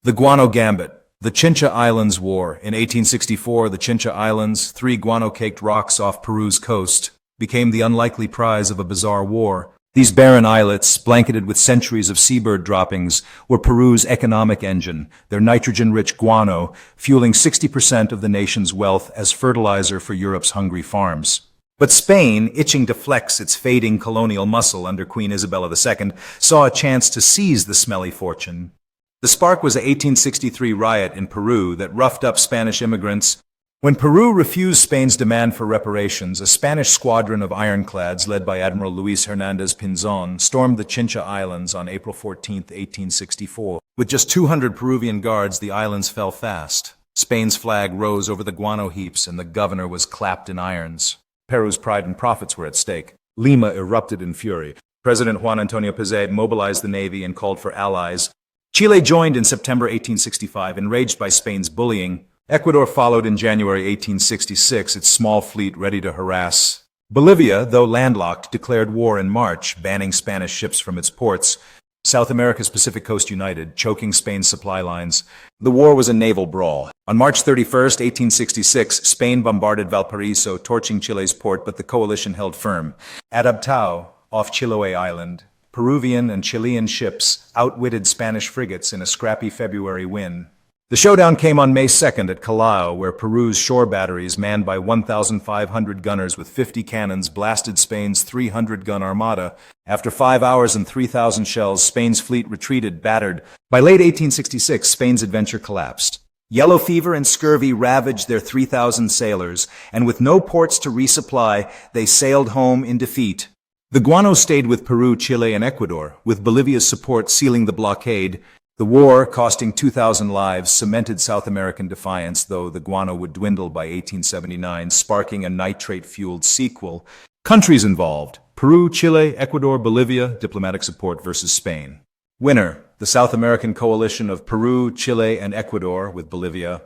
The Guano Gambit. The Chincha Islands War. In 1864, the Chincha Islands, three guano-caked rocks off Peru's coast, became the unlikely prize of a bizarre war. These barren islets, blanketed with centuries of seabird droppings, were Peru's economic engine, their nitrogen-rich guano fueling 60% of the nation's wealth as fertilizer for Europe's hungry farms. But Spain, itching to flex its fading colonial muscle under Queen Isabella II, saw a chance to seize the smelly fortune. The spark was an 1863 riot in Peru that roughed up Spanish immigrants. When Peru refused Spain's demand for reparations, a Spanish squadron of ironclads led by Admiral Luis Hernandez Pinzon stormed the Chincha Islands on April 14, 1864. With just 200 Peruvian guards, the islands fell fast. Spain's flag rose over the guano heaps and the governor was clapped in irons. Peru's pride and profits were at stake. Lima erupted in fury. President Juan Antonio Pizet mobilized the navy and called for allies. Chile joined in September 1865, enraged by Spain's bullying. Ecuador followed in January 1866, its small fleet ready to harass. Bolivia, though landlocked, declared war in March, banning Spanish ships from its ports. South America's Pacific Coast united, choking Spain's supply lines. The war was a naval brawl. On March 31, 1866, Spain bombarded Valparaiso, torching Chile's port, but the coalition held firm. At Abtao, off Chiloé Island, Peruvian and Chilean ships outwitted Spanish frigates in a scrappy February win. The showdown came on May 2nd at Callao, where Peru's shore batteries, manned by 1,500 gunners with 50 cannons, blasted Spain's 300-gun armada. After 5 hours and 3,000 shells, Spain's fleet retreated, battered. By late 1866, Spain's adventure collapsed. Yellow fever and scurvy ravaged their 3,000 sailors, and with no ports to resupply, they sailed home in defeat. The guano stayed with Peru, Chile, and Ecuador, with Bolivia's support sealing the blockade. The war, costing 2,000 lives, cemented South American defiance, though the guano would dwindle by 1879, sparking a nitrate-fueled sequel. Countries involved: Peru, Chile, Ecuador, Bolivia, diplomatic support versus Spain. Winner: the South American coalition of Peru, Chile, and Ecuador, with Bolivia.